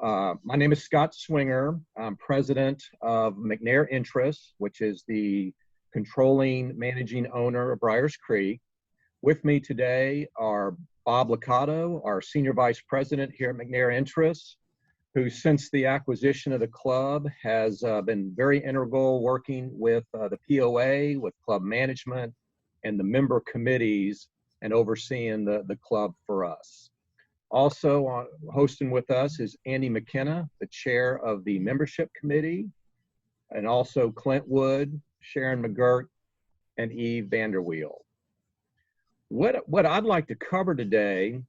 My name is Scott Swinger. I'm president of McNair Interests, which is the controlling managing owner of Briars Creek. With me today are Bob Licato, our senior vice president here at McNair Interests, who since the acquisition of the club has been very integral working with the POA, with club management, and the member committees and overseeing the club for us. Also hosting with us is Andy McKenna, the chair of the membership committee, and also Clint Wood, Sharon McGirt, and Eve Vanderweel. What I'd like to cover today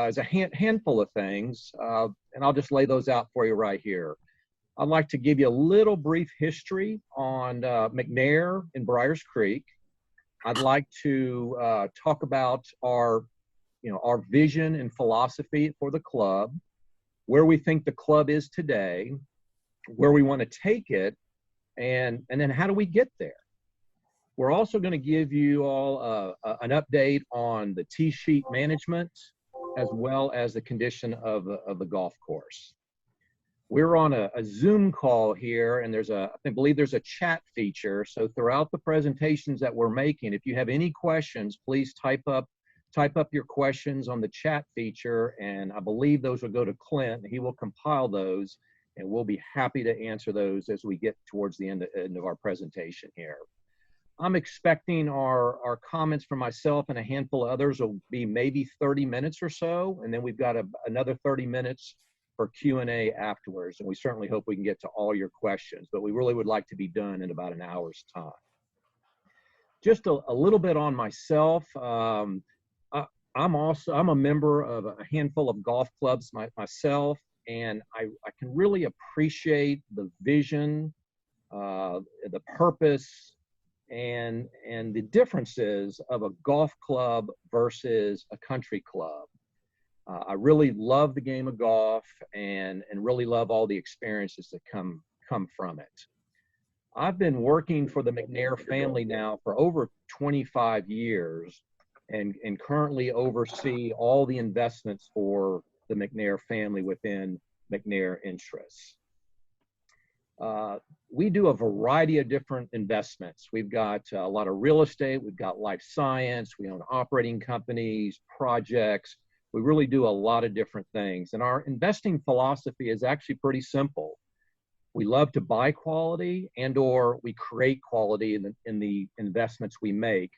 is a handful of things, and I'll just lay those out for you right here. I'd like to give you a little brief history on McNair and Briars Creek. I'd like to talk about our vision and philosophy for the club, where we think the club is today, where we want to take it, and then how do we get there. We're also going to give you all an update on the tee sheet management, as well as the condition of the golf course. We're on a Zoom call here, and I believe there's a chat feature. So throughout the presentations that we're making, if you have any questions, please type up your questions on the chat feature, and I believe those will go to Clint. He will compile those, and we'll be happy to answer those as we get towards the end of our presentation here. I'm expecting our comments from myself and a handful of others will be maybe 30 minutes or so, and then we've got another 30 minutes for Q&A afterwards, and we certainly hope we can get to all your questions, but we really would like to be done in about an hour's time. Just a little bit on myself. I'm a member of a handful of golf clubs myself, and I can really appreciate the vision, the purpose, and the differences of a golf club versus a country club. I really love the game of golf and really love all the experiences that come from it. I've been working for the McNair family now for over 25 years, and currently oversee all the investments for the McNair family within McNair Interests. We do a variety of different investments. We've got a lot of real estate, we've got life science, we own operating companies, projects. We really do a lot of different things. And our investing philosophy is actually pretty simple. We love to buy quality or we create quality in the investments we make,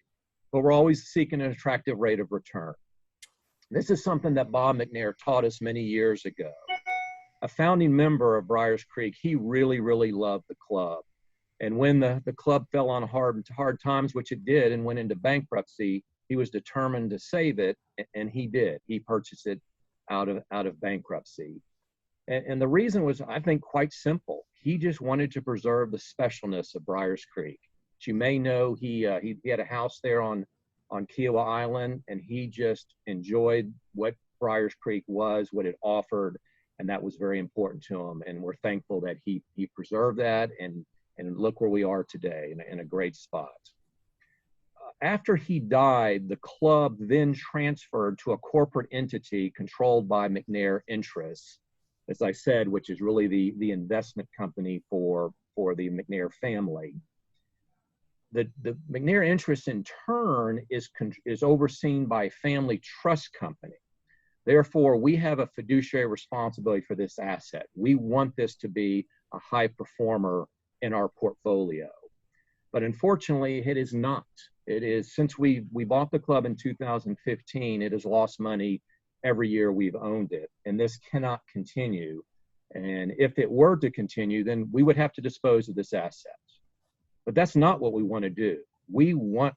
but we're always seeking an attractive rate of return. This is something that Bob McNair taught us many years ago. A founding member of Briars Creek, he really, really loved the club. And when the club fell on hard times, which it did, and went into bankruptcy, he was determined to save it, and he did. He purchased it out of bankruptcy. And the reason was, I think, quite simple. He just wanted to preserve the specialness of Briars Creek. As you may know, he had a house there on Kiowa Island, and he just enjoyed what Briars Creek was, what it offered, and that was very important to him. And we're thankful that he preserved that, and look where we are today, in a great spot. After he died, the club then transferred to a corporate entity controlled by McNair Interests, as I said, which is really the investment company for the McNair family. The McNair Interests in turn is overseen by a family trust company. Therefore, we have a fiduciary responsibility for this asset. We want this to be a high performer in our portfolio. But unfortunately, it is not. It is, since we bought the club in 2015, it has lost money every year we've owned it. And this cannot continue. And if it were to continue, then we would have to dispose of this asset. But that's not what we want to do. We want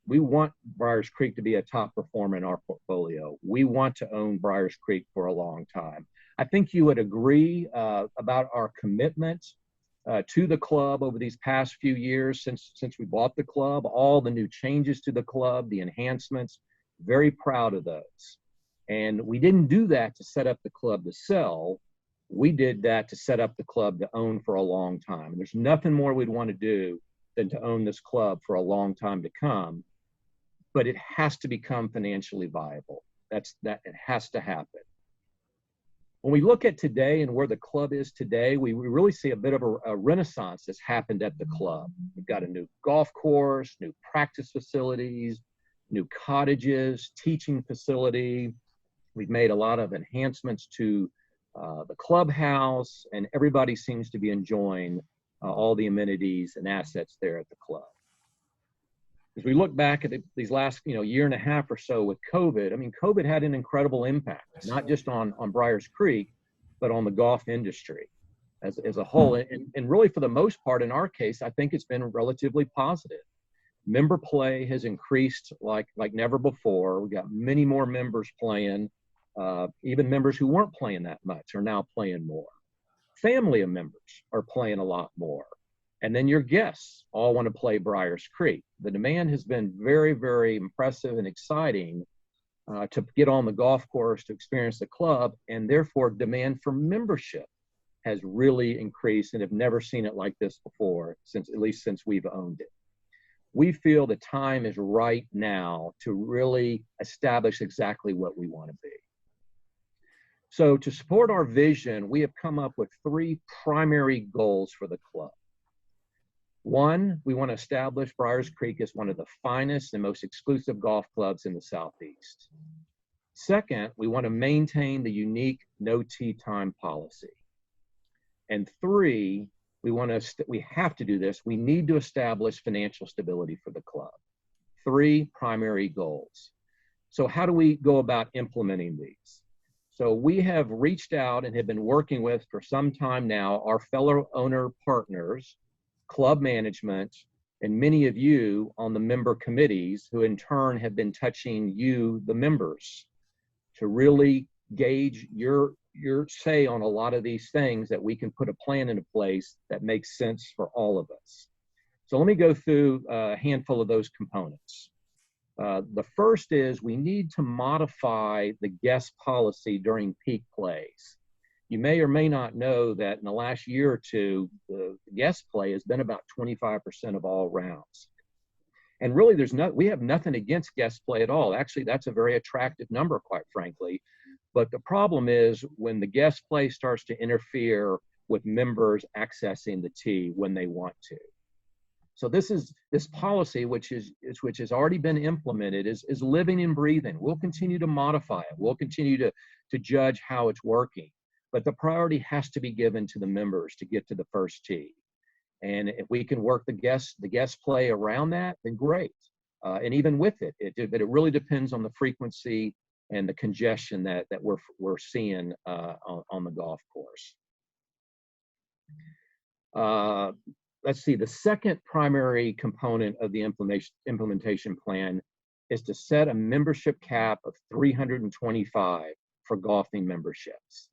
Briars Creek to be a top performer in our portfolio. We want to own Briars Creek for a long time. I think you would agree about our commitment to the club over these past few years since we bought the club, all the new changes to the club, the enhancements, very proud of those. And we didn't do that to set up the club to sell. We did that to set up the club to own for a long time. There's nothing more we'd want to do than to own this club for a long time to come, but it has to become financially viable. It has to happen. When we look at today and where the club is today, we really see a bit of a renaissance that's happened at the club. We've got a new golf course, new practice facilities, new cottages, teaching facility. We've made a lot of enhancements to the clubhouse, and everybody seems to be enjoying all the amenities and assets there at the club. As we look back at these last year and a half or so with COVID, I mean, COVID had an incredible impact, not just on Briars Creek, but on the golf industry as a whole. And really, for the most part, in our case, I think it's been relatively positive. Member play has increased like never before. We got many more members playing. Even members who weren't playing that much are now playing more. Family of members are playing a lot more. And then your guests all want to play Briars Creek. The demand has been very, very impressive and exciting to get on the golf course, to experience the club, and therefore demand for membership has really increased, and have never seen it like this before, at least since we've owned it. We feel the time is right now to really establish exactly what we want to be. So to support our vision, we have come up with 3 primary goals for the club. 1, we want to establish Briars Creek as one of the finest and most exclusive golf clubs in the Southeast. 2nd, we want to maintain the unique no tee time policy. And 3, we have to do this. We need to establish financial stability for the club. 3 primary goals. So how do we go about implementing these? So we have reached out and have been working with, for some time now, our fellow owner partners, club management, and many of you on the member committees, who in turn have been touching you, the members, to really gauge your say on a lot of these things, that we can put a plan into place that makes sense for all of us. So let me go through a handful of those components. The first is we need to modify the guest policy during peak plays. You may or may not know that in the last year or two, the guest play has been about 25% of all rounds. And really, we have nothing against guest play at all. Actually, that's a very attractive number, quite frankly. But the problem is when the guest play starts to interfere with members accessing the tee when they want to. So this policy, which has already been implemented, is living and breathing. We'll continue to modify it. We'll continue to judge how it's working. But the priority has to be given to the members to get to the first tee. And if we can work the guest play around that, then great. And even with but it really depends on the frequency and the congestion that we're seeing on the golf course. Let's see, the second primary component of the implementation plan is to set a membership cap of 325 for golfing memberships.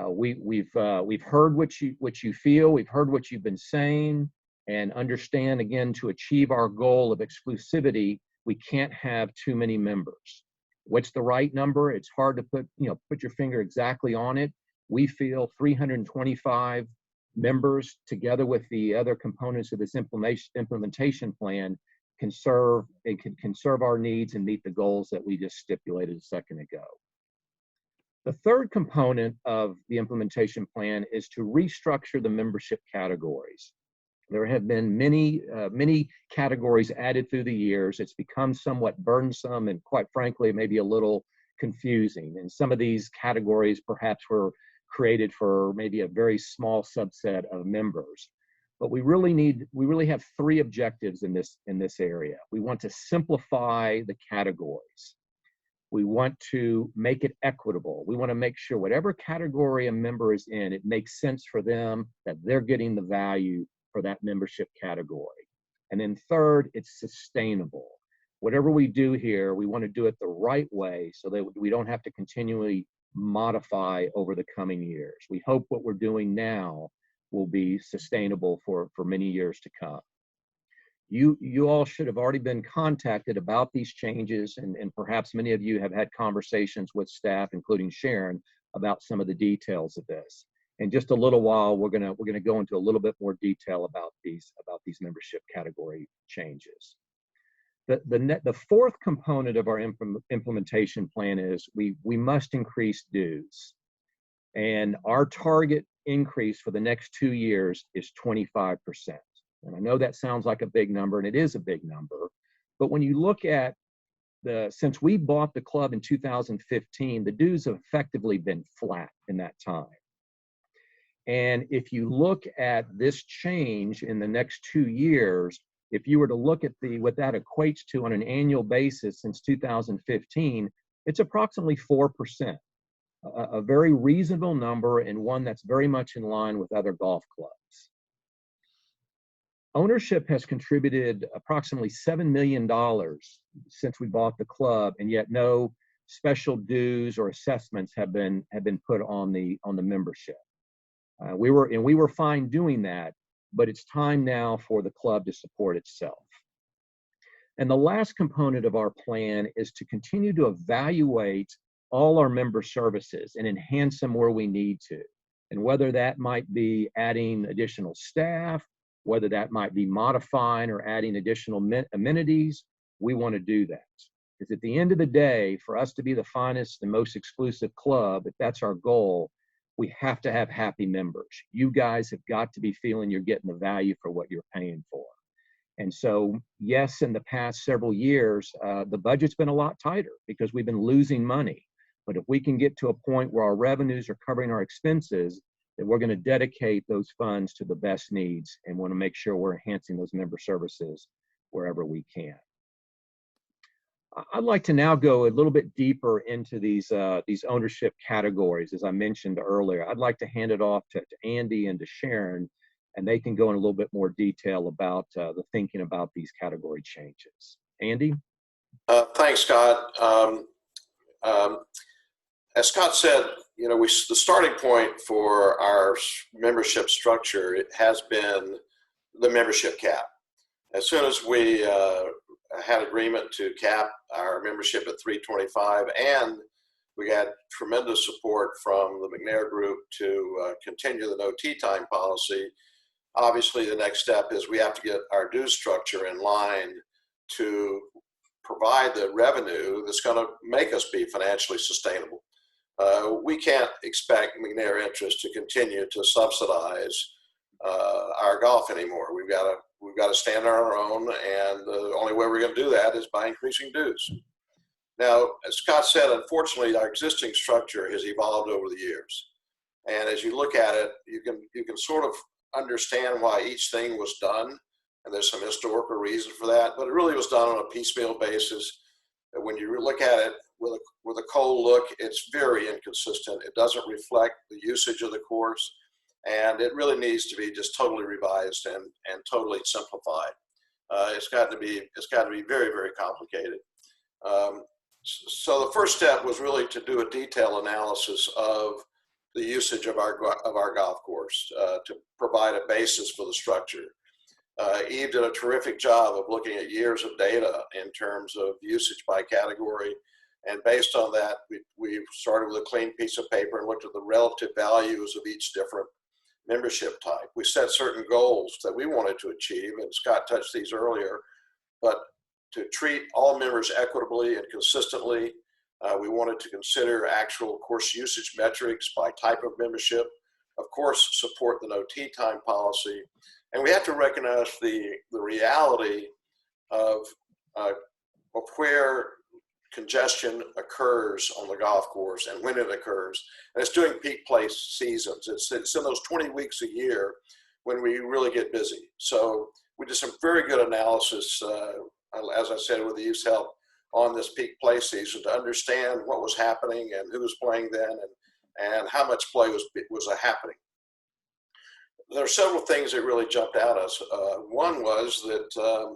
We've heard what you feel, we've heard what you've been saying, and understand, again, to achieve our goal of exclusivity, we can't have too many members. What's the right number? It's hard to put your finger exactly on it. We feel 325 members, together with the other components of this implementation plan, can serve our needs and meet the goals that we just stipulated a second ago. The third component of the implementation plan is to restructure the membership categories. There have been many categories added through the years. It's become somewhat burdensome and, quite frankly, maybe a little confusing. And some of these categories perhaps were created for maybe a very small subset of members. But we really have 3 objectives in this area. We want to simplify the categories. We want to make it equitable. We want to make sure whatever category a member is in, it makes sense for them, that they're getting the value for that membership category. And then third, it's sustainable. Whatever we do here, we want to do it the right way so that we don't have to continually modify over the coming years. We hope what we're doing now will be sustainable for many years to come. You all should have already been contacted about these changes, and perhaps many of you have had conversations with staff, including Sharon, about some of the details of this. In just a little while, we're gonna go into a little bit more detail about these membership category changes. The fourth component of our implementation plan is we must increase dues. And our target increase for the next 2 years is 25%. And I know that sounds like a big number, and it is a big number. But when you look at since we bought the club in 2015, the dues have effectively been flat in that time. And if you look at this change in the next 2 years, if you were to look at what that equates to on an annual basis since 2015, it's approximately 4%, a very reasonable number and one that's very much in line with other golf clubs. Ownership has contributed approximately $7 million since we bought the club, and yet no special dues or assessments have been put on the membership. We were fine doing that, but it's time now for the club to support itself. And the last component of our plan is to continue to evaluate all our member services and enhance them where we need to. And whether that might be adding additional staff, whether that might be modifying or adding additional amenities, we want to do that. Because at the end of the day, for us to be the finest and most exclusive club, if that's our goal, we have to have happy members. You guys have got to be feeling you're getting the value for what you're paying for. And so, yes, in the past several years, the budget's been a lot tighter because we've been losing money. But if we can get to a point where our revenues are covering our expenses, then we're going to dedicate those funds to the best needs and want to make sure we're enhancing those member services wherever we can. I'd like to now go a little bit deeper into these ownership categories. As I mentioned earlier, I'd like to hand it off to Andy and to Sharon, and they can go in a little bit more detail about the thinking about these category changes. Andy? Thanks, Scott. As Scott said, you know, the starting point for our membership structure, it has been the membership cap. As soon as we had agreement to cap our membership at $325, and we got tremendous support from the McNair Group to continue the no tee time policy. Obviously, the next step is we have to get our dues structure in line to provide the revenue that's going to make us be financially sustainable. We can't expect McNair Interest to continue to subsidize our golf anymore. We've got to stand on our own, and the only way we're going to do that is by increasing dues. Now, as Scott said, unfortunately, our existing structure has evolved over the years, and as you look at it, you can sort of understand why each thing was done, and there's some historical reason for that. But it really was done on a piecemeal basis. When you look at it with a cold look, it's very inconsistent. It doesn't reflect the usage of the course. And it really needs to be just totally revised and totally simplified. It's got to be very, very complicated. So the first step was really to do a detailed analysis of the usage of our golf course to provide a basis for the structure. Eve did a terrific job of looking at years of data in terms of usage by category. And based on that, we started with a clean piece of paper and looked at the relative values of each different membership type. We set certain goals that we wanted to achieve, and Scott touched these earlier, but to treat all members equitably and consistently, we wanted to consider actual course usage metrics by type of membership, of course, support the no tee time policy, and we have to recognize the reality of where congestion occurs on the golf course and when it occurs. And it's during peak play seasons. It's in those 20 weeks a year when we really get busy. So we did some very good analysis, as I said, with the Eve's help on this peak play season to understand what was happening and who was playing then and how much play was happening. There are several things that really jumped out at us. One was that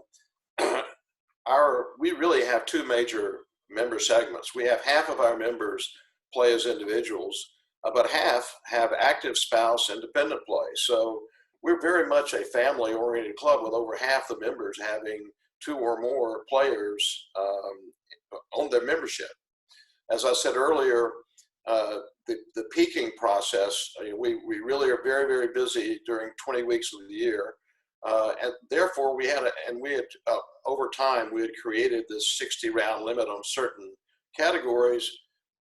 we really have two major member segments. We have half of our members play as individuals, but half have active spouse and dependent play. So we're very much a family-oriented club with over half the members having two or more players on their membership. As I said earlier, the peaking process, we really are very, very busy during 20 weeks of the year. And therefore, we had over time, we had created this 60-round limit on certain categories,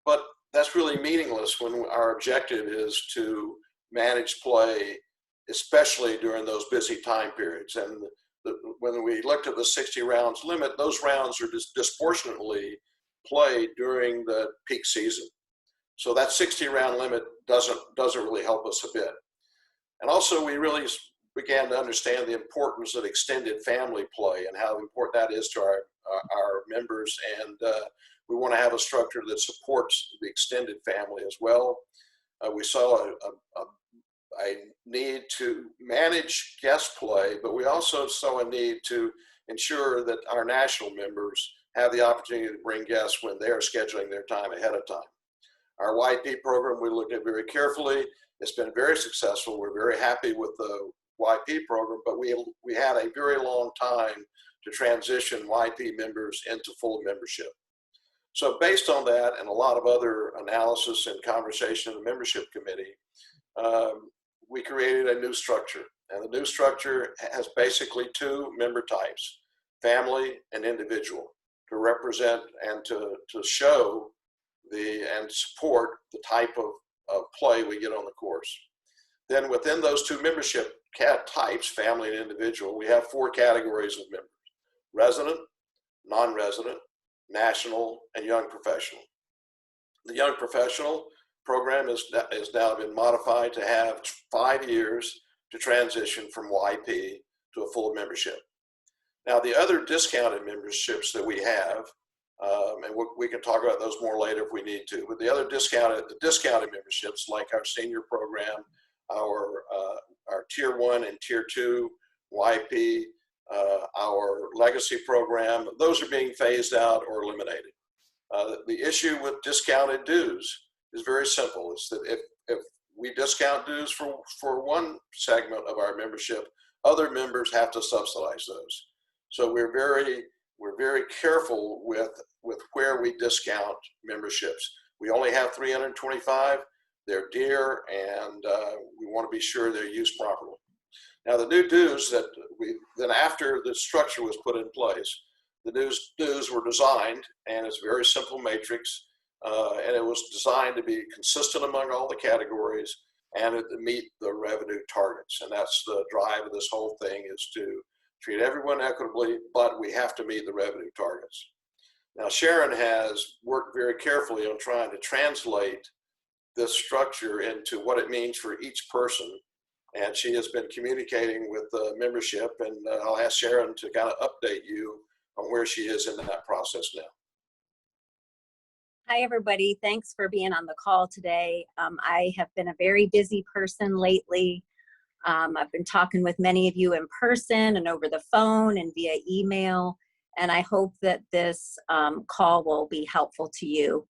but that's really meaningless when our objective is to manage play, especially during those busy time periods. And when we looked at the 60 rounds limit, those rounds are disproportionately played during the peak season. So that 60 round limit doesn't really help us a bit. And also we really began to understand the importance of extended family play and how important that is to our members. And we want to have a structure that supports the extended family as well. We saw a need to manage guest play, but we also saw a need to ensure that our national members have the opportunity to bring guests when they're scheduling their time ahead of time. Our YP program we looked at very carefully. It's been very successful. We're very happy with the YP program, but we had a very long time to transition YP members into full membership. So based on that and a lot of other analysis and conversation in the membership committee, we created a new structure. And the new structure has basically two member types, family and individual, to represent and to show and support the type of play we get on the course. Then within those two membership types, family and individual, we have 4 categories of members: resident, non-resident, national, and young professional. The young professional program has now been modified to have 5 years to transition from YP to a full membership. Now, the other discounted memberships that we have, and we can talk about those more later if we need to, but the other discounted memberships, like our senior program, our tier 1 and tier 2 YP, our legacy program, those are being phased out or eliminated. The issue with discounted dues is very simple. It's that if we discount dues for one segment of our membership, other members have to subsidize those. So we're very careful with where we discount memberships. We only have 325. They're dear, and we want to be sure they're used properly. Now, the new dues that then after the structure was put in place, the dues were designed, and it's a very simple matrix, and it was designed to be consistent among all the categories and to meet the revenue targets. And that's the drive of this whole thing, is to treat everyone equitably, but we have to meet the revenue targets. Now, Sharon has worked very carefully on trying to translate this structure into what it means for each person. And she has been communicating with the membership, and I'll ask Sharon to kind of update you on where she is in that process now. Hi, everybody. Thanks for being on the call today. I have been a very busy person lately. I've been talking with many of you in person and over the phone and via email, and I hope that this call will be helpful to you.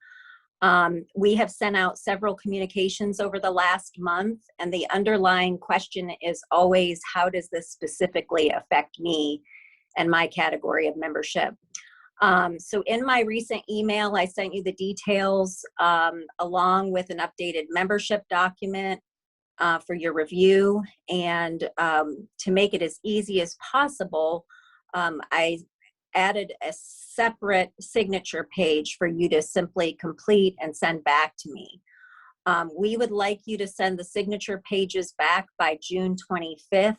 We have sent out several communications over the last month, and the underlying question is always, how does this specifically affect me and my category of membership? So in my recent email, I sent you the details along with an updated membership document for your review. And to make it as easy as possible, I added a separate signature page for you to simply complete and send back to me. We would like you to send the signature pages back by June 25th.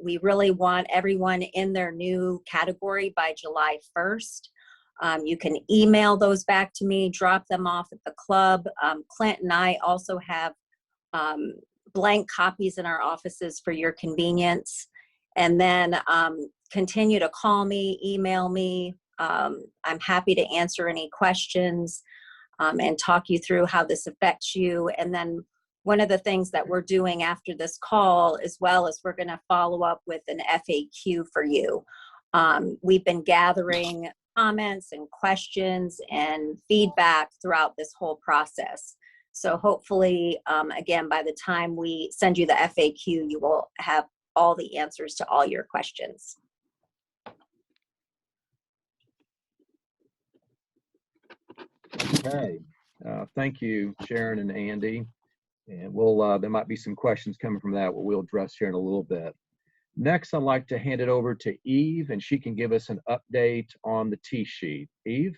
We really want everyone in their new category by July 1st. You can email those back to me, drop them off at the club. Clint and I also have blank copies in our offices for your convenience. And then continue to call me, email me. I'm happy to answer any questions and talk you through how this affects you. And then one of the things that we're doing after this call, as well, is we're going to follow up with an FAQ for you. We've been gathering comments and questions and feedback throughout this whole process. So hopefully, again, by the time we send you the FAQ, you will have all the answers to all your questions. Okay, thank you, Sharon and Andy. And we'll there might be some questions coming from that, we'll address here in a little bit. Next, I'd like to hand it over to Eve, and she can give us an update on the T-sheet. Eve?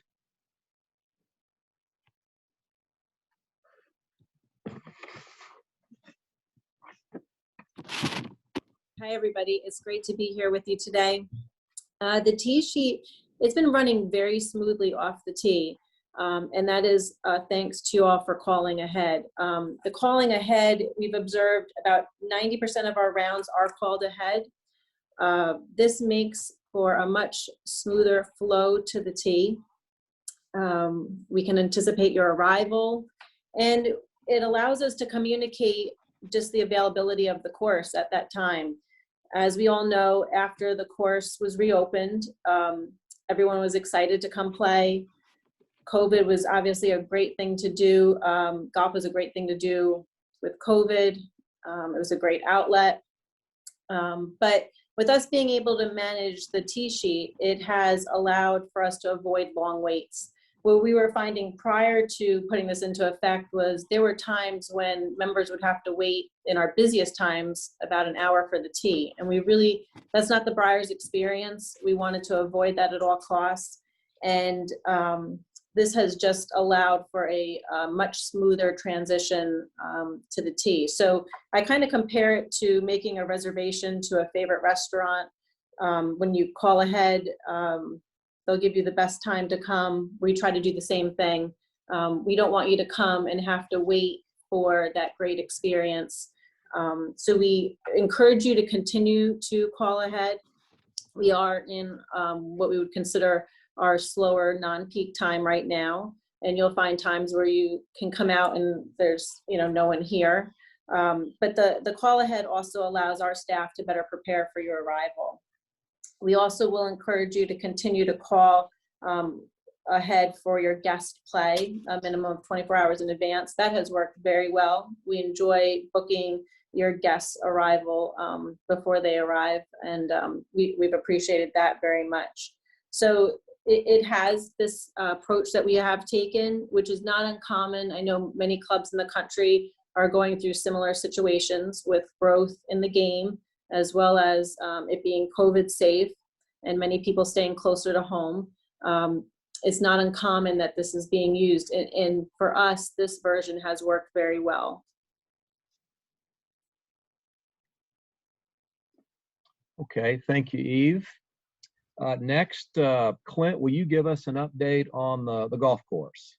Hi, everybody. It's great to be here with you today. The tee sheet, it's been running very smoothly off the tee. And that is thanks to you all for calling ahead. The calling ahead, we've observed about 90% of our rounds are called ahead. This makes for a much smoother flow to the tee. We can anticipate your arrival, and it allows us to communicate just the availability of the course at that time. As we all know, after the course was reopened, everyone was excited to come play. COVID was obviously a great thing to do. Golf was a great thing to do with COVID. It was a great outlet. But with us being able to manage the tee sheet, it has allowed for us to avoid long waits. What we were finding prior to putting this into effect was there were times when members would have to wait in our busiest times about an hour for the tee. And that's not the Briars experience. We wanted to avoid that at all costs. And this has just allowed for a much smoother transition to the tee. So I kind of compare it to making a reservation to a favorite restaurant. When you call ahead, they'll give you the best time to come. We try to do the same thing. We don't want you to come and have to wait for that great experience. So we encourage you to continue to call ahead. We are in what we would consider our slower non-peak time right now. And you'll find times where you can come out and there's no one here. But the call ahead also allows our staff to better prepare for your arrival. We also will encourage you to continue to call ahead for your guest play, a minimum of 24 hours in advance. That has worked very well. We enjoy booking your guests' arrival before they arrive, and we've appreciated that very much. So it has this approach that we have taken, which is not uncommon. I know many clubs in the country are going through similar situations with growth in the game, as well as it being COVID safe and many people staying closer to home. It's not uncommon that this is being used. And for us, this version has worked very well. Okay, thank you, Eve. Next, Clint, will you give us an update on the golf course?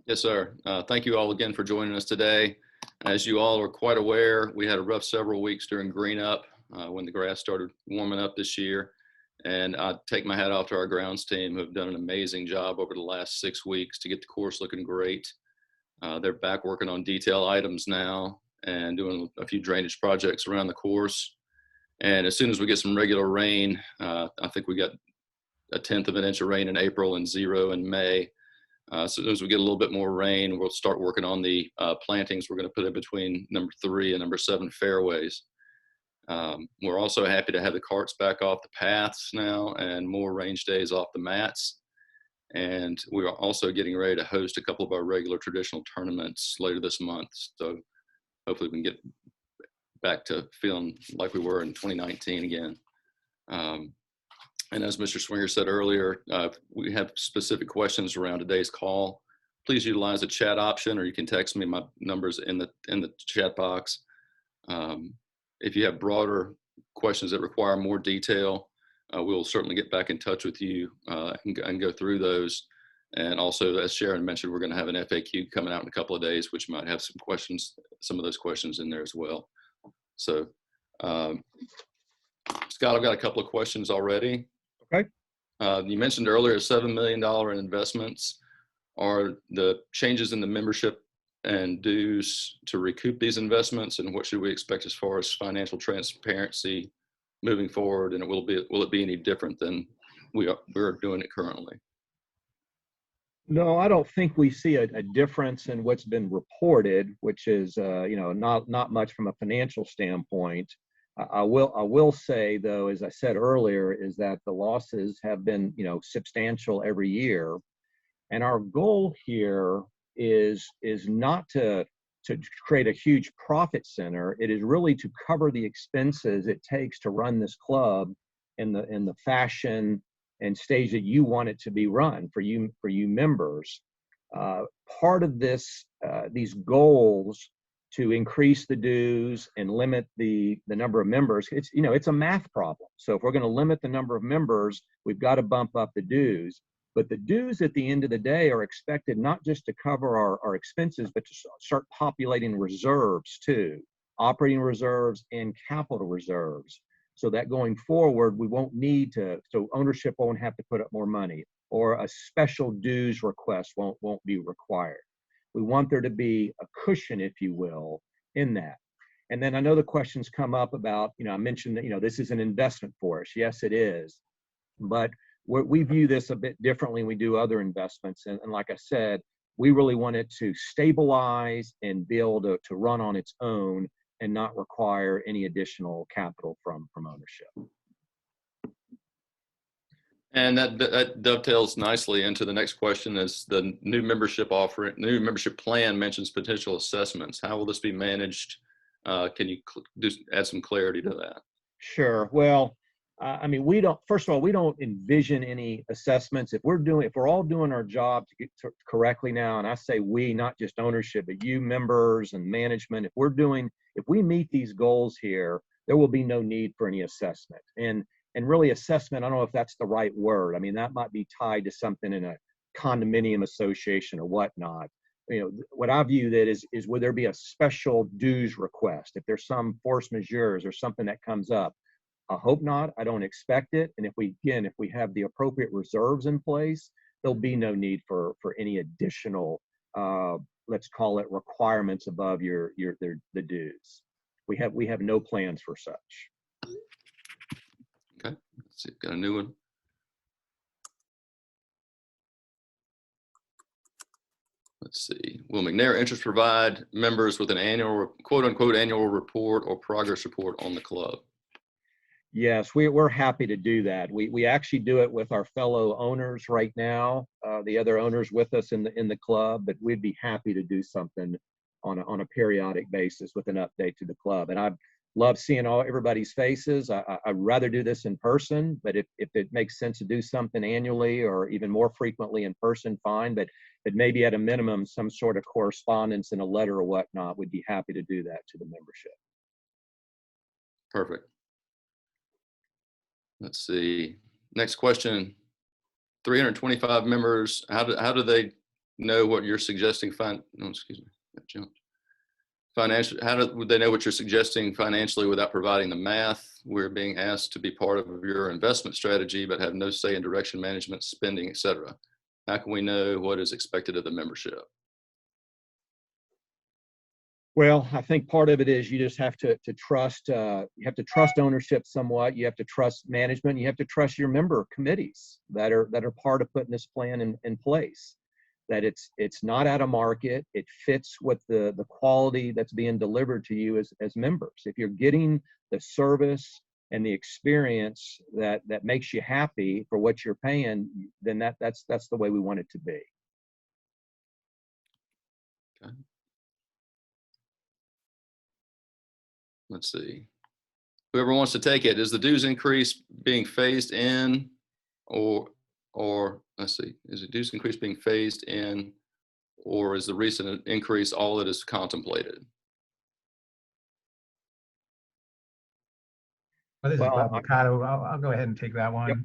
Yes, sir. Thank you all again for joining us today. As you all are quite aware, we had a rough several weeks during green up when the grass started warming up this year. And I take my hat off to our grounds team who have done an amazing job over the last 6 weeks to get the course looking great. They're back working on detail items now and doing a few drainage projects around the course. And as soon as we get some regular rain, I think we got 1/10 of an inch of rain in April and 0 in May. So as we get a little bit more rain, we'll start working on the plantings we're going to put in between number 3 and number 7 fairways. We're also happy to have the carts back off the paths now and more range days off the mats. And we are also getting ready to host a couple of our regular traditional tournaments later this month. So hopefully we can get back to feeling like we were in 2019 again. And as Mr. Swinger said earlier, we have specific questions around today's call. Please utilize the chat option, or you can text me. My number's in the chat box. If you have broader questions that require more detail, we'll certainly get back in touch with you and go through those. And also, as Sharon mentioned, we're going to have an FAQ coming out in a couple of days, which might have some questions, some of those questions in there as well. So, Scott, I've got a couple of questions already. Okay. You mentioned earlier $7 million in investments. Are the changes in the membership and dues to recoup these investments, and what should we expect as far as financial transparency moving forward? And will it be any different than we're doing it currently? No, I don't think we see a difference in what's been reported, which is not much from a financial standpoint. I will say, though, as I said earlier, is that the losses have been substantial every year, and our goal here is not to create a huge profit center. It is really to cover the expenses it takes to run this club in the fashion and stage that you want it to be run for you members. Part of these goals to increase the dues and limit the number of members. It's, you know, it's a math problem. So if we're going to limit the number of members, we've got to bump up the dues. But the dues at the end of the day are expected not just to cover our expenses, but to start populating reserves too, operating reserves and capital reserves. So that going forward, we won't need to, so ownership won't have to put up more money, or a special dues request won't be required. We want there to be a cushion, if you will, in that. And then I know the questions come up about, you know, I mentioned that, you know, this is an investment for us. Yes, it is. But we view this a bit differently than we do other investments. And like I said, we really want it to stabilize and be able to run on its own and not require any additional capital from ownership. And that dovetails nicely into the next question. Is the new membership plan mentions potential assessments. How will this be managed? Can you just add some clarity to that? Sure. Well, I mean, first of all, we don't envision any assessments. If we're all doing our job to get correctly now, and I say we, not just ownership, but you members and management, if we meet these goals here, there will be no need for any assessment. And really assessment, I don't know if that's the right word. I mean, that might be tied to something in a condominium association or whatnot. You know, what I view that is would there be a special dues request if there's some force majeure or something that comes up? I hope not. I don't expect it. And if we have the appropriate reserves in place, there'll be no need for any additional, let's call it requirements above the dues. We have no plans for such. Okay, let's see, got a new one. Let's see. Will McNair Interest provide members with an annual, quote unquote, annual report or progress report on the club? Yes, we're happy to do that. We actually do it with our fellow owners right now, the other owners with us in the club, but we'd be happy to do something on a periodic basis with an update to the club. And I love seeing everybody's faces. I'd rather do this in person, but if it makes sense to do something annually or even more frequently in person, fine. But maybe at a minimum, some sort of correspondence in a letter or whatnot, we'd be happy to do that to the membership. Perfect. Let's see. Next question. 325 members. How do they know what you're suggesting? Excuse me. That jumped. Financial. Would they know what you're suggesting financially without providing the math? We're being asked to be part of your investment strategy, but have no say in direction, management, spending, etc. How can we know what is expected of the membership? Well, I think part of it is you just have to trust. You have to trust ownership somewhat. You have to trust management. You have to trust your member committees that are part of putting this plan in place. That it's not out of market. It fits with the quality that's being delivered to you as members. If you're getting the service and the experience that makes you happy for what you're paying, then that's the way we want it to be. Okay. Let's see. Whoever wants to take it, is the dues increase being phased in, or let's see, is the dues increase being phased in, or is the recent increase all that is contemplated? Well, this is Bob Mercado. I'll go ahead and take that one.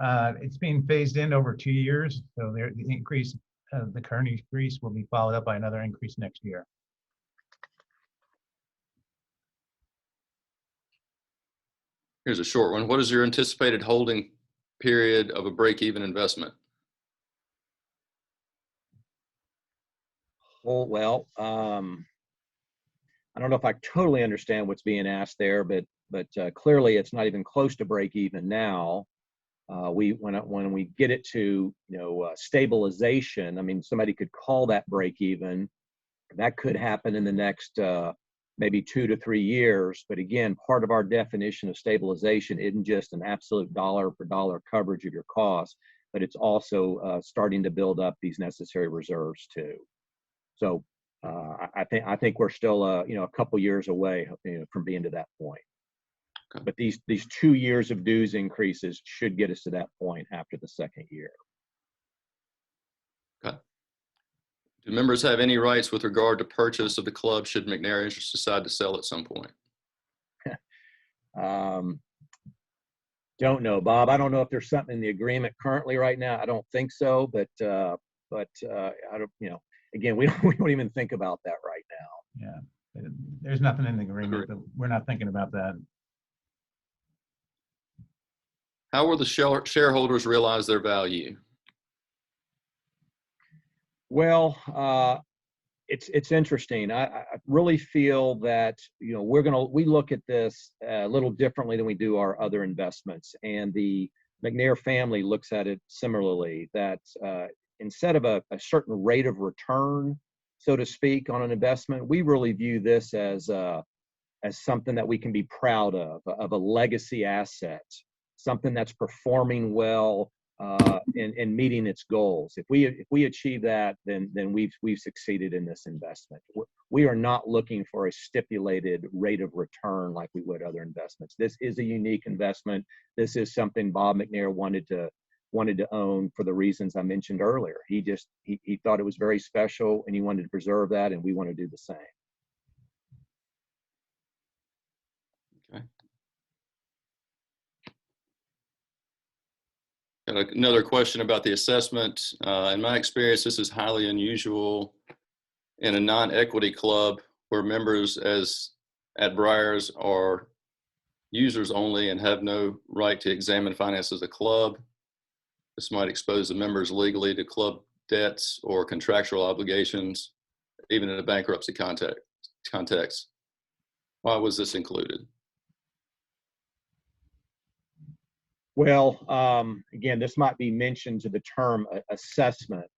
Yep. It's being phased in over 2 years, so the increase, the current increase will be followed up by another increase next year. Here's a short one. What is your anticipated holding period of a break-even investment? Oh, well, I don't know if I totally understand what's being asked there, but clearly it's not even close to break even now. When we get it to stabilization, I mean, somebody could call that break even. That could happen in the next maybe 2 to 3 years. But again, part of our definition of stabilization isn't just an absolute dollar per dollar coverage of your costs, but it's also starting to build up these necessary reserves too. So I think we're still a couple years away from being to that point. Okay. But these 2 years of dues increases should get us to that point after the second year. Okay. Do members have any rights with regard to purchase of the club should McNair Interest decide to sell at some point? Don't know, Bob. I don't know if there's something in the agreement currently right now. I don't think so, but I don't, again, we don't even think about that right now. Yeah, there's nothing in the agreement, but we're not thinking about that. How will the shareholders realize their value? Well, it's interesting. I really feel that we look at this a little differently than we do our other investments, and the McNair family looks at it similarly. That instead of a certain rate of return, so to speak, on an investment, we really view this as something that we can be proud of a legacy asset, something that's performing well. And meeting its goals. If we achieve that, then we've succeeded in this investment. We are not looking for a stipulated rate of return like we would other investments. This is a unique investment. This is something Bob McNair wanted to own for the reasons I mentioned earlier. He thought it was very special, and he wanted to preserve that, and we want to do the same. Okay. Got another question about the assessment. In my experience, this is highly unusual in a non-equity club where members at Briars are users only and have no right to examine finances of the club. This might expose the members legally to club debts or contractual obligations, even in a bankruptcy context. Why was this included? Well, again, this might be mentioned to the term assessment.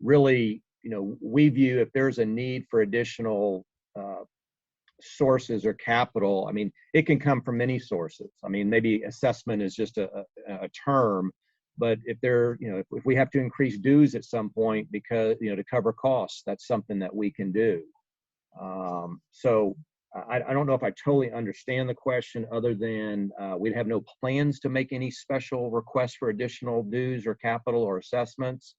Really, we view if there's a need for additional sources or capital, I mean, it can come from many sources. I mean, maybe assessment is just a term, but if if we have to increase dues at some point because, to cover costs, that's something that we can do. So I don't know if I totally understand the question, other than we'd have no plans to make any special requests for additional dues or capital or assessments.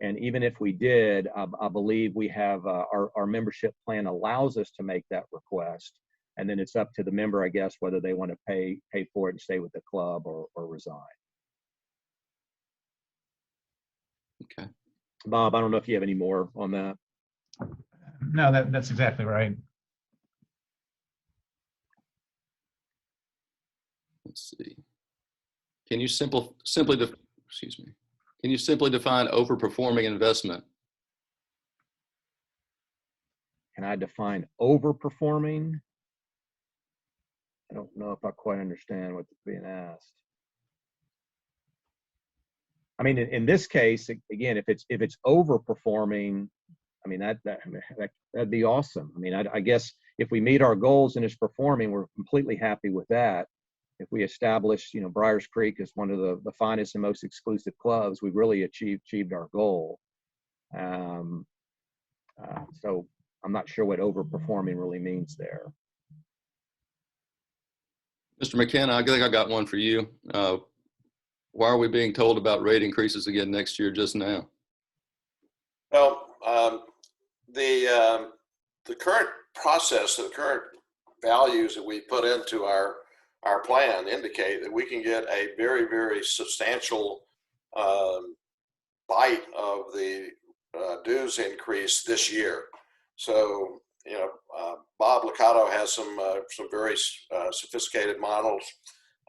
And even if we did, I believe we have our membership plan allows us to make that request. And then it's up to the member, I guess, whether they want to pay for it and stay with the club or resign. Okay. Bob, I don't know if you have any more on that. No, that's exactly right. Let's see. Can you simply define overperforming investment? Can I define overperforming? I don't know if I quite understand what's being asked. I mean, in this case, again, if it's overperforming, I mean that'd be awesome. I mean, I guess if we meet our goals and it's performing, we're completely happy with that. If we establish, Briars Creek as one of the finest and most exclusive clubs, we've really achieved our goal. So I'm not sure what overperforming really means there. Mr. McKenna, I think I got one for you. Why are we being told about rate increases again next year just now? Well, the current process, the current values that we put into our plan indicate that we can get a very, very substantial bite of the dues increase this year. So, Bob Licato has some very sophisticated models,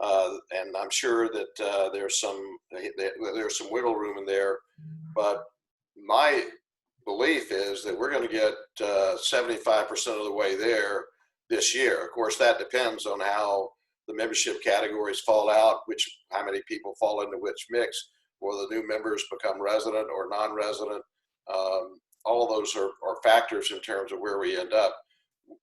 and I'm sure that there's some wiggle room in there. But my belief is that we're going to get 75% of the way there this year. Of course, that depends on how the membership categories fall out, how many people fall into which mix, whether the new members become resident or non-resident. All of those are factors in terms of where we end up.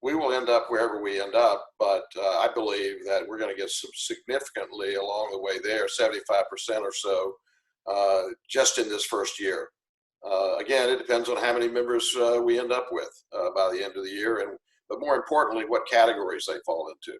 We will end up wherever we end up, but I believe that we're going to get some significantly along the way there, 75% or so, just in this first year. Again, it depends on how many members we end up with by the end of the year, but more importantly, what categories they fall into.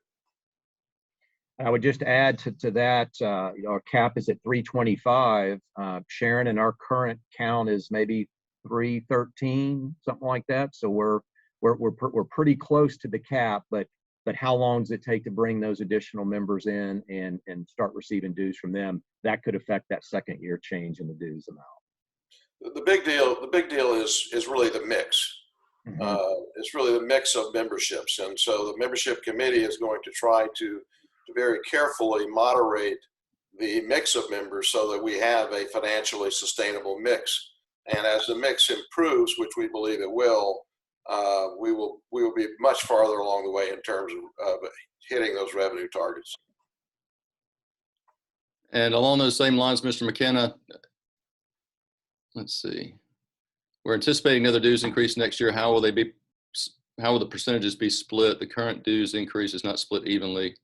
I would just add to that, our cap is at 325. Sharon, and our current count is maybe 313, something like that. So we're pretty close to the cap, but how long does it take to bring those additional members in and start receiving dues from them? That could affect that second year change in the dues amount. The big deal is really the mix. It's really the mix of memberships, and so the membership committee is going to try to very carefully moderate the mix of members so that we have a financially sustainable mix. And as the mix improves, which we believe it will, we will be much farther along the way in terms of hitting those revenue targets. And along those same lines, Mr. McKenna, let's see. We're anticipating another dues increase next year. How will the percentages be split? The current dues increase is not split evenly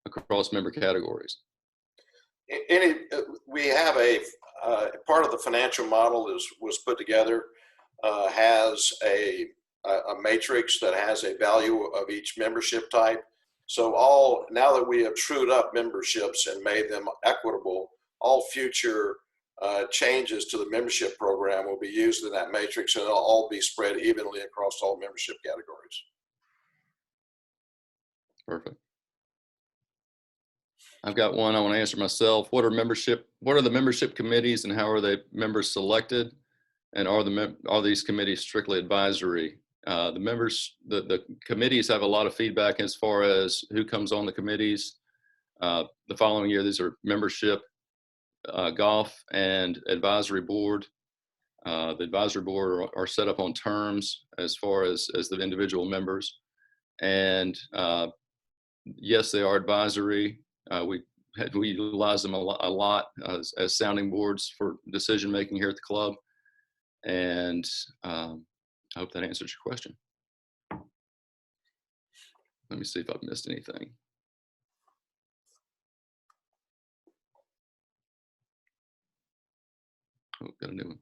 across member categories. We have a part of the financial model was put together, has a matrix that has a value of each membership type. So now that we have trued up memberships and made them equitable, all future changes to the membership program will be used in that matrix, and it'll all be spread evenly across all membership categories. Perfect. I've got one I want to answer myself. What are the membership committees and how are they members selected? And are these committees strictly advisory? The committees have a lot of feedback as far as who comes on the committees. The following year, these are membership, golf, and advisory board. The advisory board are set up on terms as far as the individual members. And yes, they are advisory. We utilize them a lot as sounding boards for decision making here at the club. And I hope that answers your question. Let me see if I've missed anything. Oh, got a new one.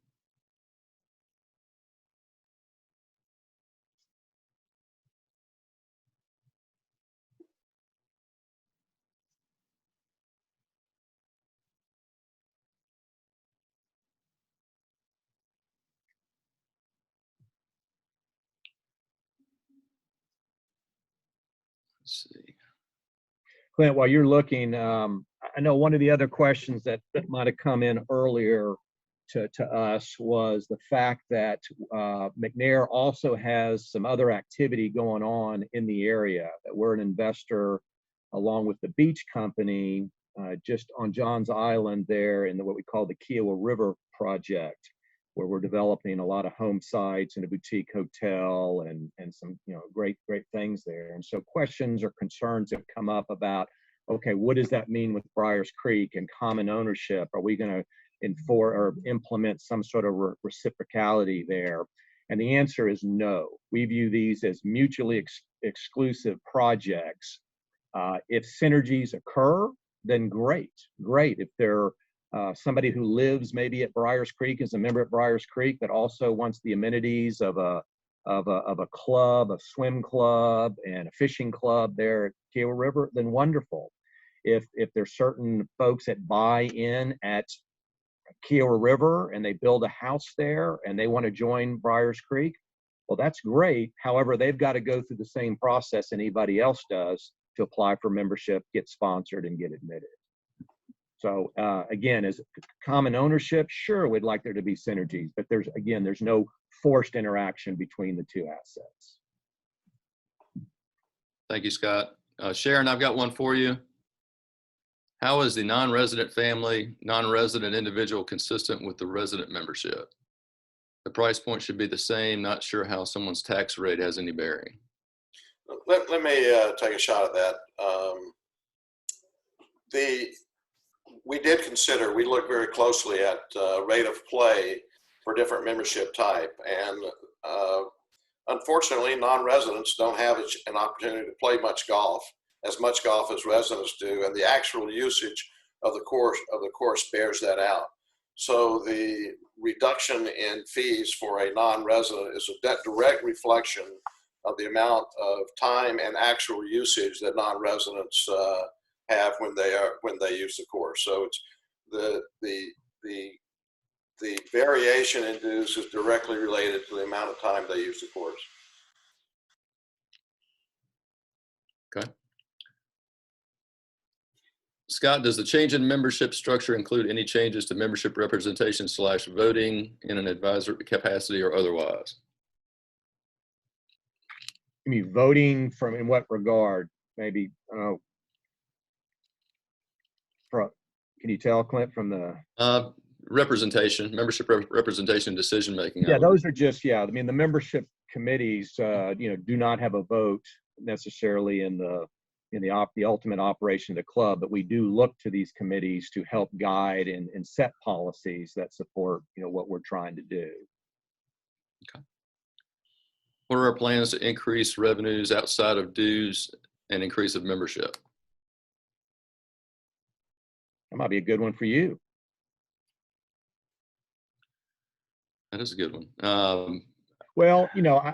Let's see. Clint, while you're looking, I know one of the other questions that might have come in earlier to us was the fact that McNair also has some other activity going on in the area, that we're an investor along with the beach company just on Johns Island there in what we call the Kiowa River project, where we're developing a lot of home sites and a boutique hotel and some great things there. And so questions or concerns have come up about, okay, what does that mean with Briars Creek and common ownership? Are we going to implement some sort of reciprocality there? And the answer is no. We view these as mutually exclusive projects. If synergies occur, then great. If they're somebody who lives maybe at Briars Creek, is a member at Briars Creek, but also wants the amenities of a club, a swim club, and a fishing club there at Kiowa River, then wonderful. If there's certain folks that buy in at Kiowa River and they build a house there and they want to join Briars Creek, well, that's great. However, they've got to go through the same process anybody else does to apply for membership, get sponsored, and get admitted. So again, as common ownership, sure, we'd like there to be synergies, but there's no forced interaction between the two assets. Thank you, Scott. Sharon, I've got one for you. How is the non-resident family, non-resident individual consistent with the resident membership? The price point should be the same. Not sure how someone's tax rate has any bearing. Let me take a shot at that. We looked very closely at rate of play for different membership type. And unfortunately, non-residents don't have an opportunity to play as much golf as residents do. And the actual usage of the course bears that out. So the reduction in fees for a non-resident is a direct reflection of the amount of time and actual usage that non-residents have when they use the course. So it's the the variation in dues is directly related to the amount of time they use the course. Okay. Scott, does the change in membership structure include any changes to membership representation / voting in an advisory capacity or otherwise? I mean, voting from in what regard? Maybe, I don't know. Can you tell, Clint, from the? Representation, membership representation, decision making. Yeah, those are just, yeah. I mean, the membership committees, do not have a vote necessarily in the ultimate operation of the club, but we do look to these committees to help guide and set policies that support, what we're trying to do. Okay. What are our plans to increase revenues outside of dues and increase of membership? That might be a good one for you. That is a good one. Well,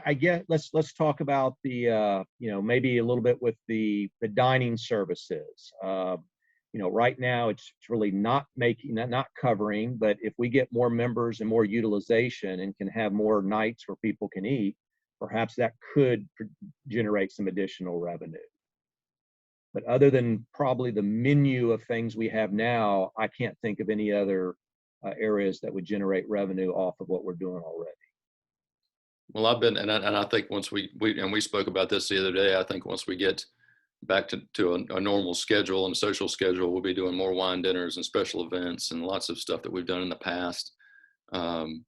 I get, let's talk about the, maybe a little bit with the dining services. Right now it's really not covering, but if we get more members and more utilization and can have more nights where people can eat, perhaps that could generate some additional revenue. But other than probably the menu of things we have now, I can't think of any other areas that would generate revenue off of what we're doing already. Well, I've been, and I think once we spoke about this the other day, I think once we get back to a normal schedule and social schedule, we'll be doing more wine dinners and special events and lots of stuff that we've done in the past. And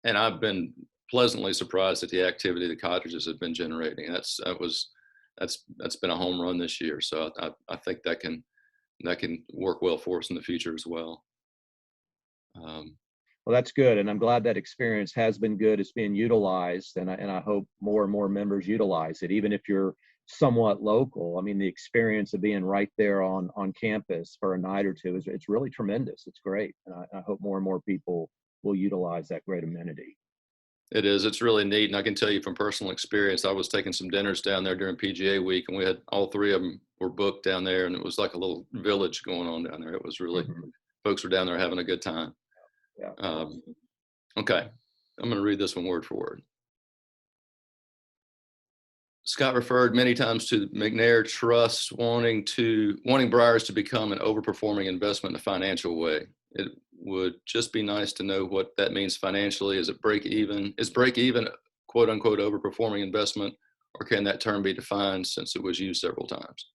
I've been pleasantly surprised at the activity the cottages have been generating. That's been a home run this year. So I think that can work well for us in the future as well. Well, that's good, and I'm glad that experience has been good. It's being utilized, and I hope more and more members utilize it, even if you're somewhat local. I mean, the experience of being right there on campus for a night or two it's really tremendous. It's great, and I hope more and more people will utilize that great amenity. It is. It's really neat, and I can tell you from personal experience, I was taking some dinners down there during PGA week, and we had all three of them were booked down there, and it was like a little village going on down there. It was really, folks were down there having a good time. Yeah. Okay, I'm going to read this one word for word. Scott referred many times to the McNair Trust wanting Briars to become an overperforming investment in a financial way. It would just be nice to know what that means financially. Is it break even? Is break even quote unquote overperforming investment, or can that term be defined since it was used several times?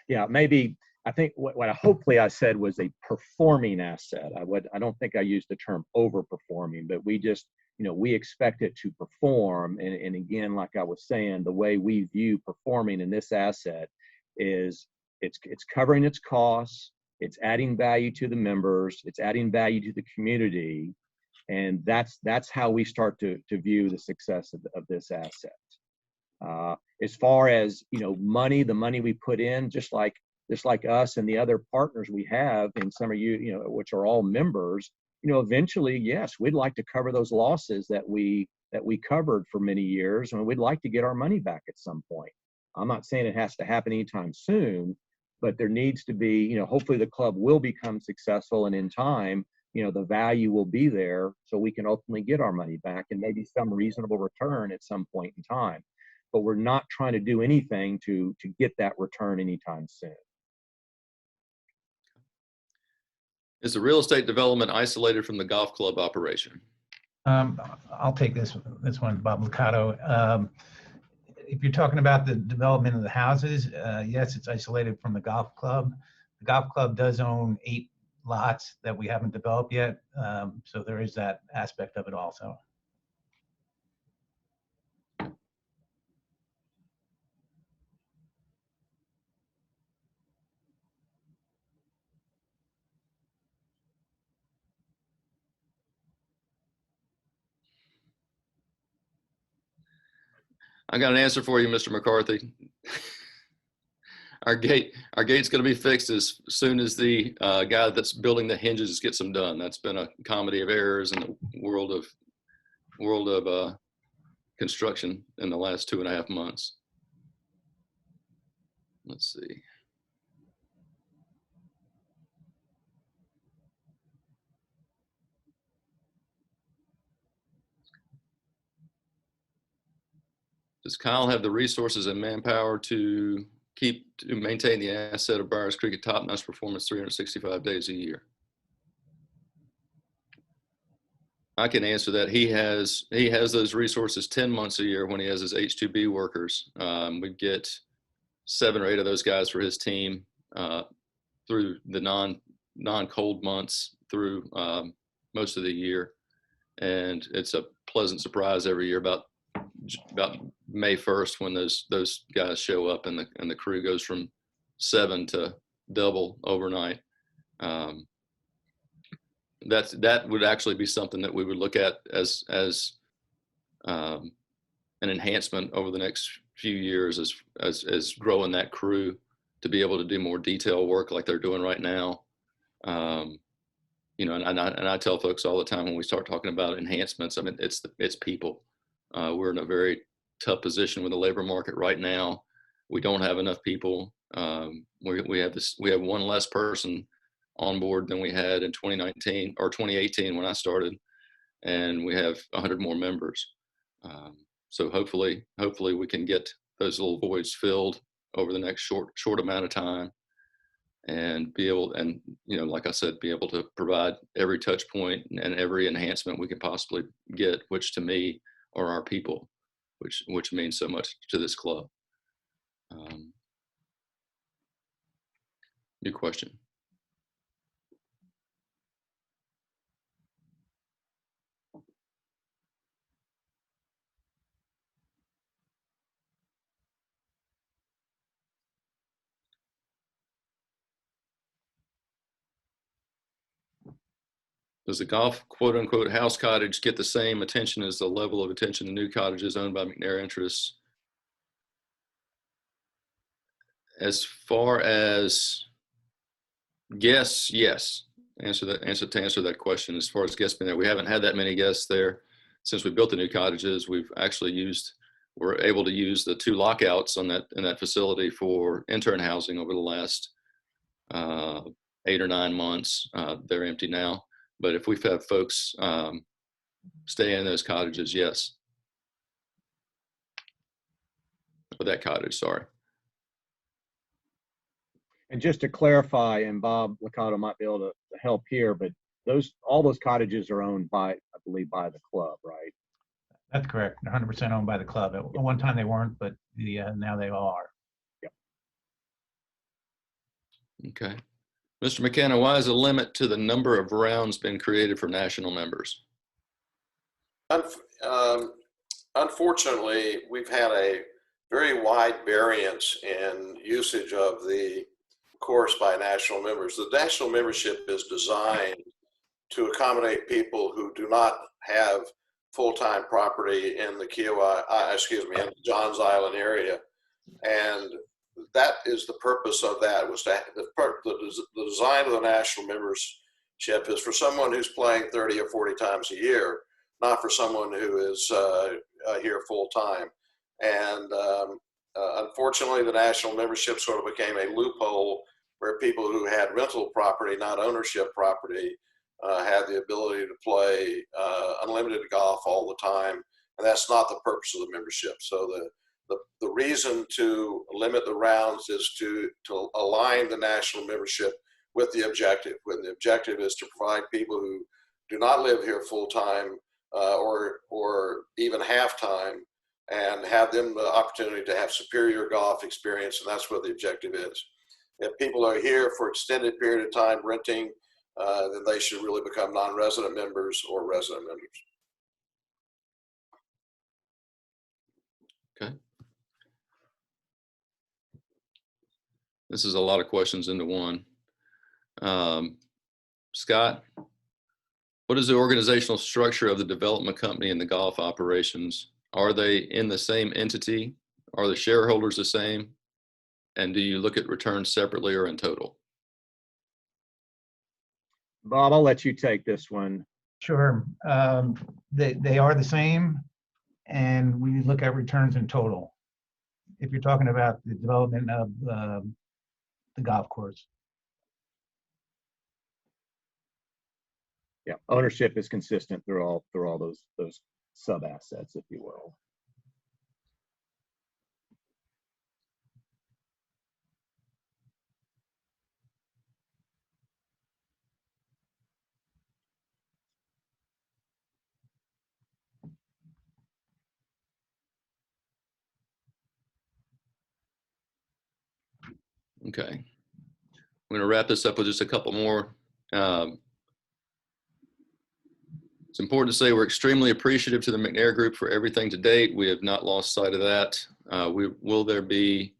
Yeah, maybe. I think what hopefully I said was a performing asset. I don't think I used the term overperforming, but we just, we expect it to perform. And again, like I was saying, the way we view performing in this asset is it's covering its costs, it's adding value to the members, it's adding value to the community. And that's how we start to view the success of this asset. As far as, money, the money we put in, just like us and the other partners we have, and some of you, which are all members, eventually, yes, we'd like to cover those losses that we covered for many years, and we'd like to get our money back at some point. I'm not saying it has to happen anytime soon, but there needs to be, hopefully the club will become successful, and in time, the value will be there so we can ultimately get our money back and maybe some reasonable return at some point in time. But we're not trying to do anything to get that return anytime soon. Is the real estate development isolated from the golf club operation? I'll take this one, Bob Licato. If you're talking about the development of the houses, yes, it's isolated from the golf club. The golf club does own 8 lots that we haven't developed yet, so there is that aspect of it also. I got an answer for you, Mr. McCarthy. Our gate's going to be fixed as soon as the guy that's building the hinges gets them done. That's been a comedy of errors in the world of construction in the last 2.5 months. Let's see. Does Kyle have the resources and manpower to maintain the asset of Briars Creek at top-notch performance 365 days a year? I can answer that. He has those resources 10 months a year when he has his H-2B workers. We get 7 or 8 of those guys for his team through the non-cold months through most of the year. And it's a pleasant surprise every year about May 1st when those guys show up and the crew goes from 7 to double overnight. That would actually be something that we would look at as an enhancement over the next few years as growing that crew to be able to do more detail work like they're doing right now. You know, and I tell folks all the time when we start talking about enhancements, I mean, it's people. We're in a very tough position with the labor market right now. We don't have enough people. We have one less person on board than we had in 2019 or 2018 when I started, and we have 100 more members. So hopefully we can get those little voids filled over the next short amount of time, and be able, and you know, like I said, be able to provide every touch point and every enhancement we can possibly get, which to me are our people, which means so much to this club. New question. Does the golf quote unquote house cottage get the same attention as the level of attention the new cottages owned by McNair Interests? As far as guests, yes. To answer that question, as far as guests being there, we haven't had that many guests there since we built the new cottages. We're able to use the 2 lockouts in that facility for intern housing over the last 8 or 9 months. They're empty now. But if we've had folks stay in those cottages, yes. Or that cottage, sorry. And just to clarify, and Bob Licato might be able to help here, but all those cottages are owned by, I believe, by the club, right? That's correct. 100% owned by the club. At one time they weren't, but now they are. Yep. Okay. Mr. McKenna, why is a limit to the number of rounds been created for national members? Unfortunately, we've had a very wide variance in usage of the course by national members. The national membership is designed to accommodate people who do not have full-time property in the in the Johns Island area. And that is the purpose of that, was to the design of the national membership is for someone who's playing 30 or 40 times a year, not for someone who is here full-time. And unfortunately, the national membership sort of became a loophole where people who had rental property, not ownership property, had the ability to play unlimited golf all the time. And that's not the purpose of the membership. So the reason to limit the rounds is to align the national membership with the objective. When the objective is to provide people who do not live here full-time or even half-time, and have them the opportunity to have superior golf experience, and that's what the objective is. If people are here for extended period of time renting, then they should really become non-resident members or resident members. Okay. This is a lot of questions into one. Scott, what is the organizational structure of the development company and the golf operations? Are they in the same entity? Are the shareholders the same? And do you look at returns separately or in total? Bob, I'll let you take this one. Sure. They are the same, and we look at returns in total. If you're talking about the development of the golf course. Yeah, ownership is consistent through all those sub assets, if you will. Okay. I'm going to wrap this up with just a couple more. It's important to say we're extremely appreciative to the McNair Group for everything to date. We have not lost sight of that. Will there be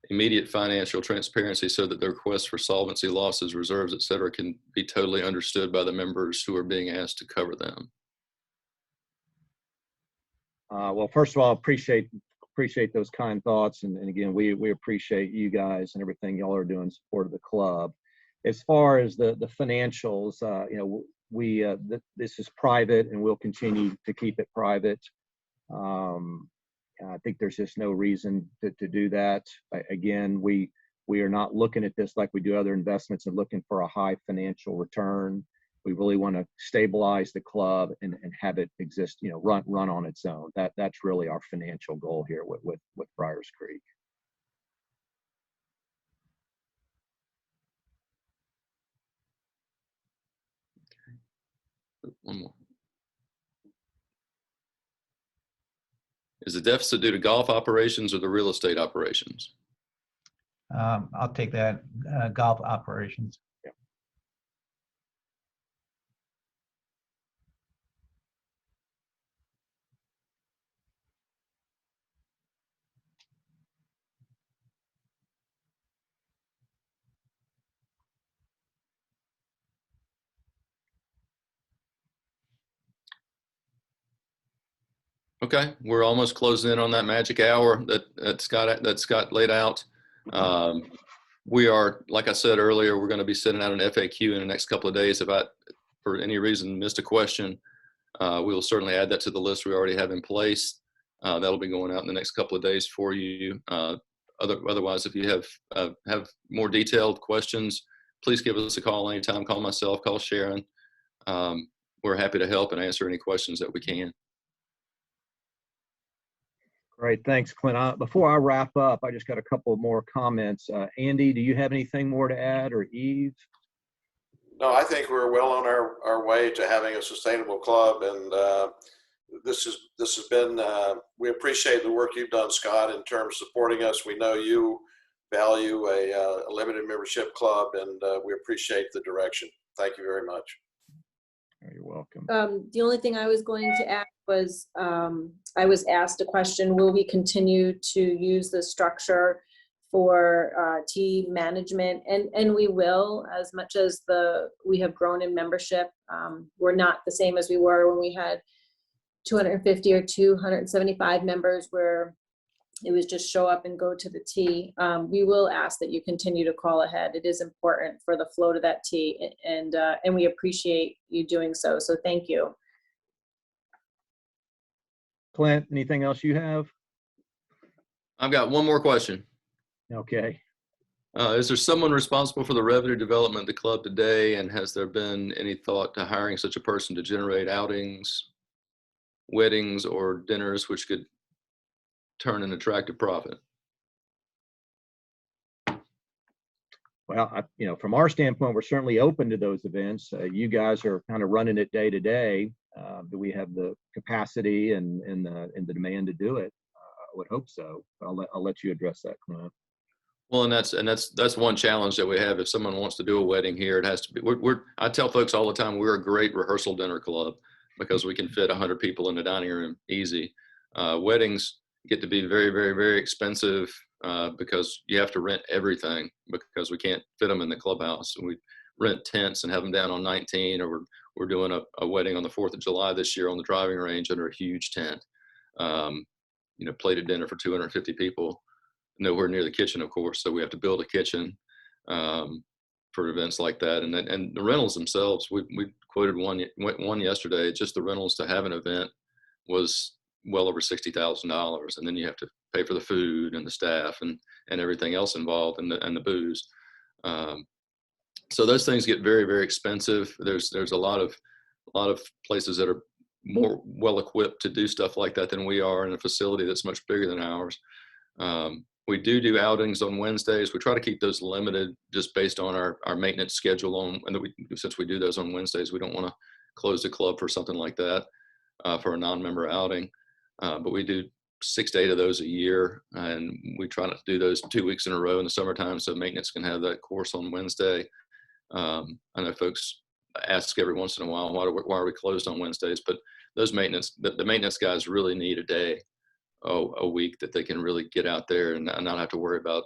immediate financial transparency so that the requests for solvency, losses, reserves, et cetera, can be totally understood by the members who are being asked to cover them? Well, first of all, appreciate those kind thoughts, and again, we appreciate you guys and everything y'all are doing in support of the club. As far as the financials, you know, this is private, and we'll continue to keep it private. I think there's just no reason to do that. Again, we are not looking at this like we do other investments and looking for a high financial return. We really want to stabilize the club and have it exist, you know, run on its own. That's really our financial goal here with Briars Creek. One more. Is the deficit due to golf operations or the real estate operations? I'll take that. Golf operations. Yeah. Okay, we're almost closing in on that magic hour that Scott laid out. We are, like I said earlier, we're going to be sending out an FAQ in the next couple of days. If I, for any reason, missed a question, we will certainly add that to the list we already have in place. That'll be going out in the next couple of days for you. Otherwise, if you have more detailed questions, please give us a call anytime. Call myself, call Sharon. We're happy to help and answer any questions that we can. Great, thanks, Clint. Before I wrap up, I just got a couple more comments. Andy, do you have anything more to add, or Eve? No, I think we're well on our way to having a sustainable club, and this has been. We appreciate the work you've done, Scott, in terms of supporting us. We know you value a limited membership club, and we appreciate the direction. Thank you very much. You're welcome. The only thing I was going to add was I was asked a question, will we continue to use the structure for tea management? And we will, as much as we have grown in membership. We're not the same as we were when we had 250 or 275 members, where it was just show up and go to the tea. We will ask that you continue to call ahead. It is important for the flow to that tea, and we appreciate you doing so. So thank you. Clint, anything else you have? I've got one more question. Okay. Is there someone responsible for the revenue development of the club today, and has there been any thought to hiring such a person to generate outings, weddings, or dinners which could turn an attractive profit? Well, you know, from our standpoint, we're certainly open to those events. You guys are kind of running it day to day. Do we have the capacity and the demand to do it? I would hope so. I'll let you address that, Clint. Well, and that's one challenge that we have. If someone wants to do a wedding here, it has to be. I tell folks all the time, we're a great rehearsal dinner club because we can fit 100 people in the dining room easy. Weddings get to be very, very, very expensive because you have to rent everything because we can't fit them in the clubhouse. And we rent tents and have them down on 19, or we're doing a wedding on the 4th of July this year on the driving range under a huge tent. You know, plated dinner for 250 people, nowhere near the kitchen, of course. So we have to build a kitchen for events like that. And the rentals themselves, we quoted one yesterday. Just the rentals to have an event was well over $60,000, and then you have to pay for the food and the staff and everything else involved, and the booze. So those things get very, very expensive. There's a lot of places that are more well equipped to do stuff like that than we are in a facility that's much bigger than ours. We do outings on Wednesdays. We try to keep those limited just based on our maintenance schedule since we do those on Wednesdays, we don't want to close the club for something like that for a non-member outing. But we do 6 to 8 of those a year, and we try not to do those 2 weeks in a row in the summertime, so maintenance can have that course on Wednesday. I know folks ask every once in a while, why are we closed on Wednesdays? But those the maintenance guys really need a day a week that they can really get out there and not have to worry about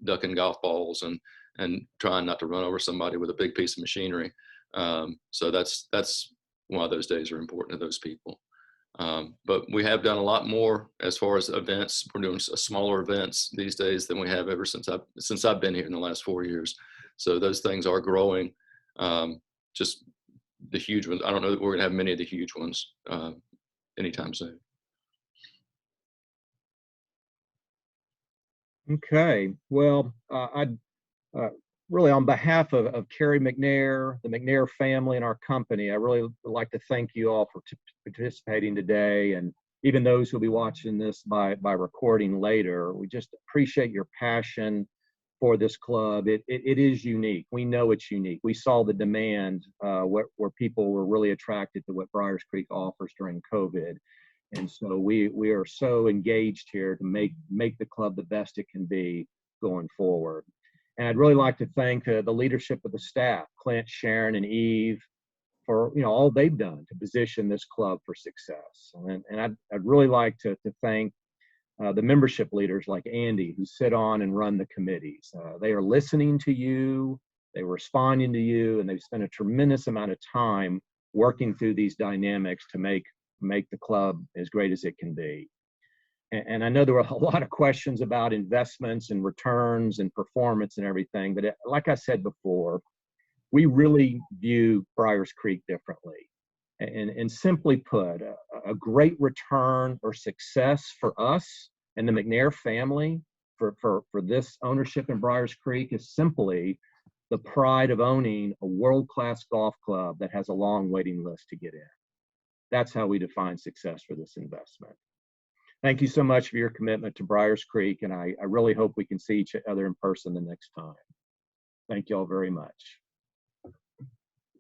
ducking golf balls and trying not to run over somebody with a big piece of machinery. So that's why those days are important to those people. But we have done a lot more as far as events. We're doing smaller events these days than we have ever since I've been here in the last 4 years. So those things are growing. Just the huge ones, I don't know that we're gonna have many of the huge ones anytime soon. Okay, well, I'd really, on behalf of Carrie McNair, the McNair family, and our company, I really would like to thank you all for participating today, and even those who'll be watching this by recording later. We just appreciate your passion for this club. It is unique. We know it's unique. We saw the demand where people were really attracted to what Briars Creek offers during COVID. And so we are so engaged here to make the club the best it can be going forward. And I'd really like to thank the leadership of the staff, Clint, Sharon, and Eve, for all they've done to position this club for success. And I'd really like to thank the membership leaders like Andy, who sit on and run the committees. They are listening to you, they're responding to you, and they've spent a tremendous amount of time working through these dynamics to make the club as great as it can be. And I know there were a lot of questions about investments and returns and performance and everything, but like I said before, we really view Briars Creek differently. And simply put, a great return or success for us and the McNair family for this ownership in Briars Creek is simply the pride of owning a world-class golf club that has a long waiting list to get in. That's how we define success for this investment. Thank you so much for your commitment to Briars Creek, and I really hope we can see each other in person the next time. Thank you all very much.